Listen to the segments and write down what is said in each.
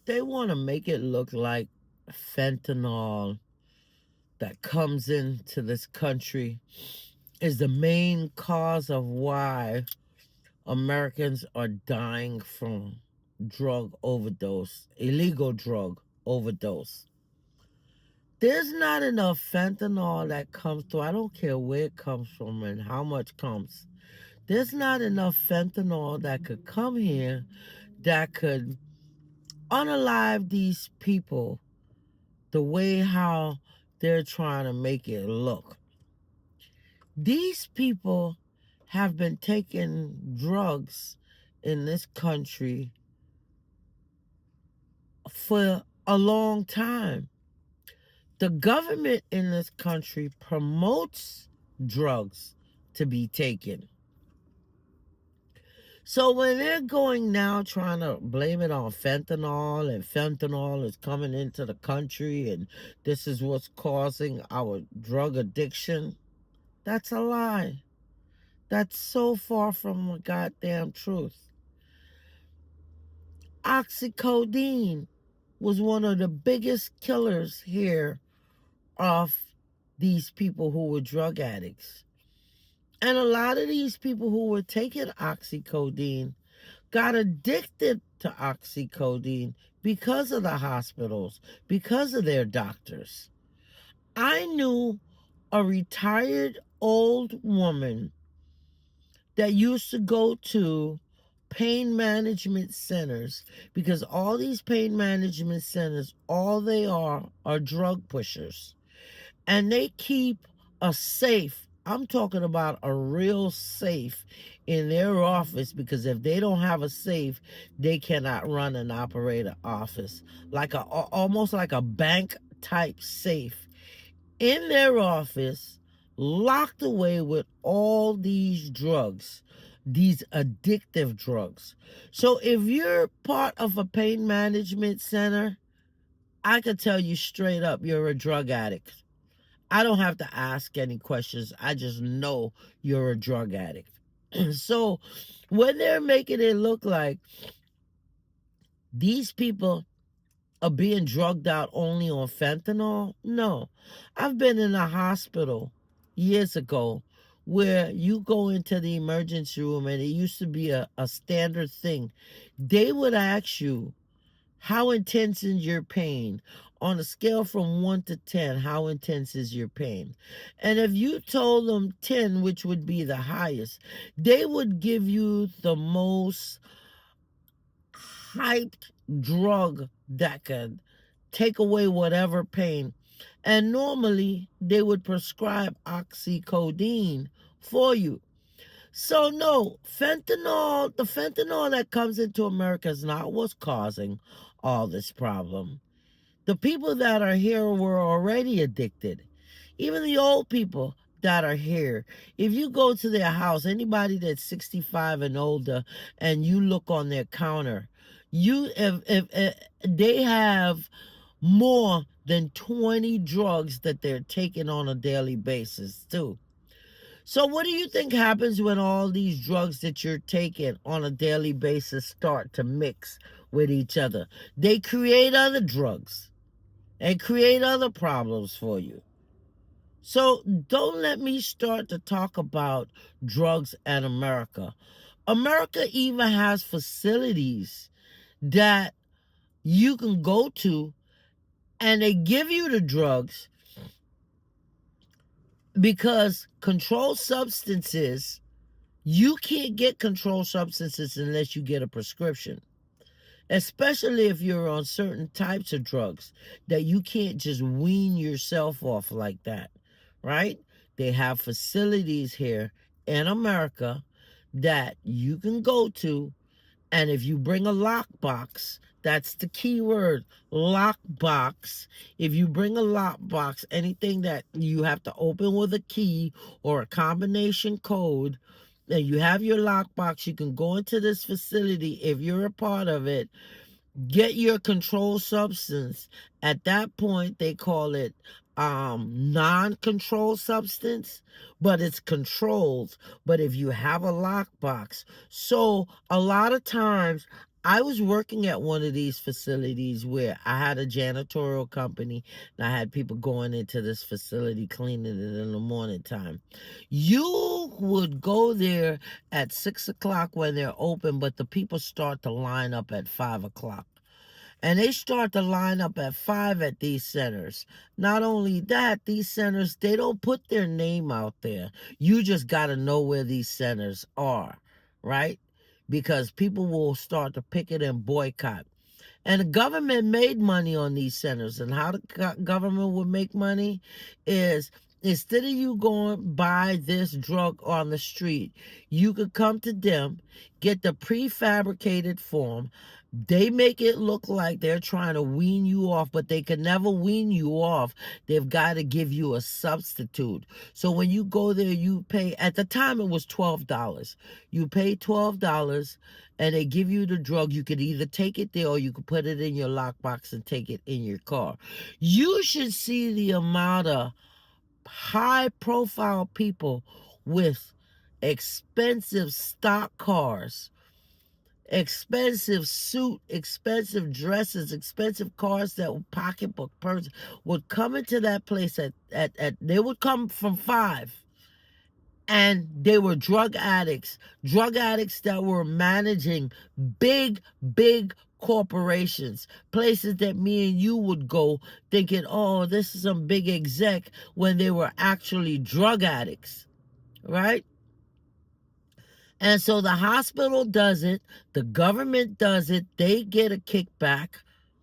They want to make it look like fentanyl that comes into this country is the main cause of why Americans are dying from drug overdose, illegal drug overdose. There's not enough fentanyl that comes through. I don't care where it comes from and how much comes. There's not enough fentanyl that could come here that could unalive these people the way how they're trying to make it look. These people have been taking drugs in this country for a long time. The government in this country promotes drugs to be taken. So when they're going now trying to blame it on fentanyl, and fentanyl is coming into the country and this is what's causing our drug addiction, that's a lie. That's so far from the goddamn truth. Oxycodone was one of the biggest killers here of these people who were drug addicts. And a lot of these people who were taking oxycodone got addicted to oxycodone because of the hospitals, because of their doctors. I knew a retired old woman that used to go to pain management centers because all these pain management centers, all they are drug pushers. And they keep a safe. I'm talking about a real safe in their office because if they don't have a safe, they cannot run and operate an office. Like almost like a bank type safe in their office, locked away with all these drugs, these addictive drugs. So if you're part of a pain management center, I can tell you straight up, you're a drug addict. I don't have to ask any questions. I just know you're a drug addict. So when they're making it look like these people are being drugged out only on fentanyl, no. I've been in a hospital years ago where you go into the emergency room and it used to be a standard thing. They would ask you, how intense is your pain? On a scale from 1 to 10, how intense is your pain? And if you told them 10, which would be the highest, they would give you the most hyped drug that could take away whatever pain. And normally they would prescribe oxycodone for you. So no, the fentanyl that comes into America is not what's causing all this problem. The people that are here were already addicted. Even the old people that are here. If you go to their house, anybody that's 65 and older, and you look on their counter, if they have more than 20 drugs that they're taking on a daily basis too. So what do you think happens when all these drugs that you're taking on a daily basis start to mix with each other? They create other drugs and create other problems for you. So don't let me start to talk about drugs and America. America even has facilities that you can go to and they give you the drugs because controlled substances, you can't get controlled substances unless you get a prescription, especially if you're on certain types of drugs that you can't just wean yourself off like that, right? They have facilities here in America that you can go to, and if you bring a lockbox, that's the key word, lockbox. If you bring a lockbox, anything that you have to open with a key or a combination code, and you have your lockbox, you can go into this facility. If you're a part of it, get your controlled substance. At that point they call it non-controlled substance, but it's controlled. But if you have a lockbox, so a lot of times I was working at one of these facilities where I had a janitorial company and I had people going into this facility cleaning it in the morning time. You would go there at 6 o'clock when they're open, but the people start to line up at 5 o'clock. And they start to line up at 5 at these centers. Not only that, these centers, they don't put their name out there. You just got to know where these centers are, right? Because people will start to picket and boycott. And the government made money on these centers. And how the government would make money is, instead of you going buy this drug on the street, you could come to them, get the prefabricated form. They make it look like they're trying to wean you off, but they can never wean you off. They've got to give you a substitute. So when you go there, you pay, at the time it was $12. You pay $12 and they give you the drug. You could either take it there or you could put it in your lockbox and take it in your car. You should see the amount of high profile people with expensive stock cars, expensive suit, expensive dresses, expensive cars, that were pocketbook person would come into that place at they would come from 5, and they were drug addicts that were managing big corporations, places that me and you would go thinking, oh, this is some big exec, when they were actually drug addicts, right? And so the hospital does it, the government does it, they get a kickback,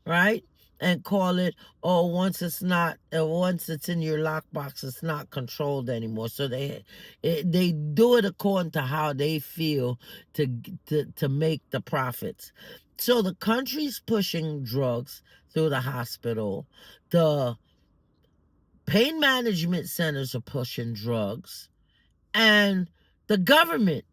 right? And call it, oh, once it's in your lockbox, it's not controlled anymore. So they do it according to how they feel to make the profits. So the country's pushing drugs through the hospital. The pain management centers are pushing drugs, and the government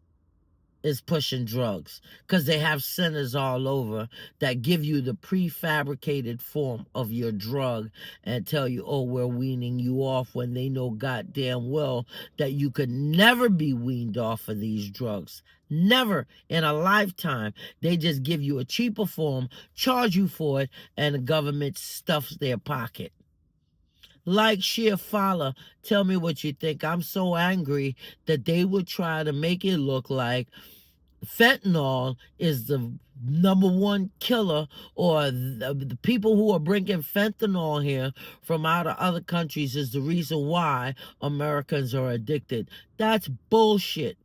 is pushing drugs because they have centers all over that give you the prefabricated form of your drug and tell you, oh, we're weaning you off, when they know goddamn well that you could never be weaned off of these drugs. Never in a lifetime. They just give you a cheaper form, charge you for it, and the government stuffs their pocket. Like Sheer Fowler, tell me what you think. I'm so angry that they would try to make it look like fentanyl is the number one killer, or the people who are bringing fentanyl here from out of other countries is the reason why Americans are addicted. That's bullshit.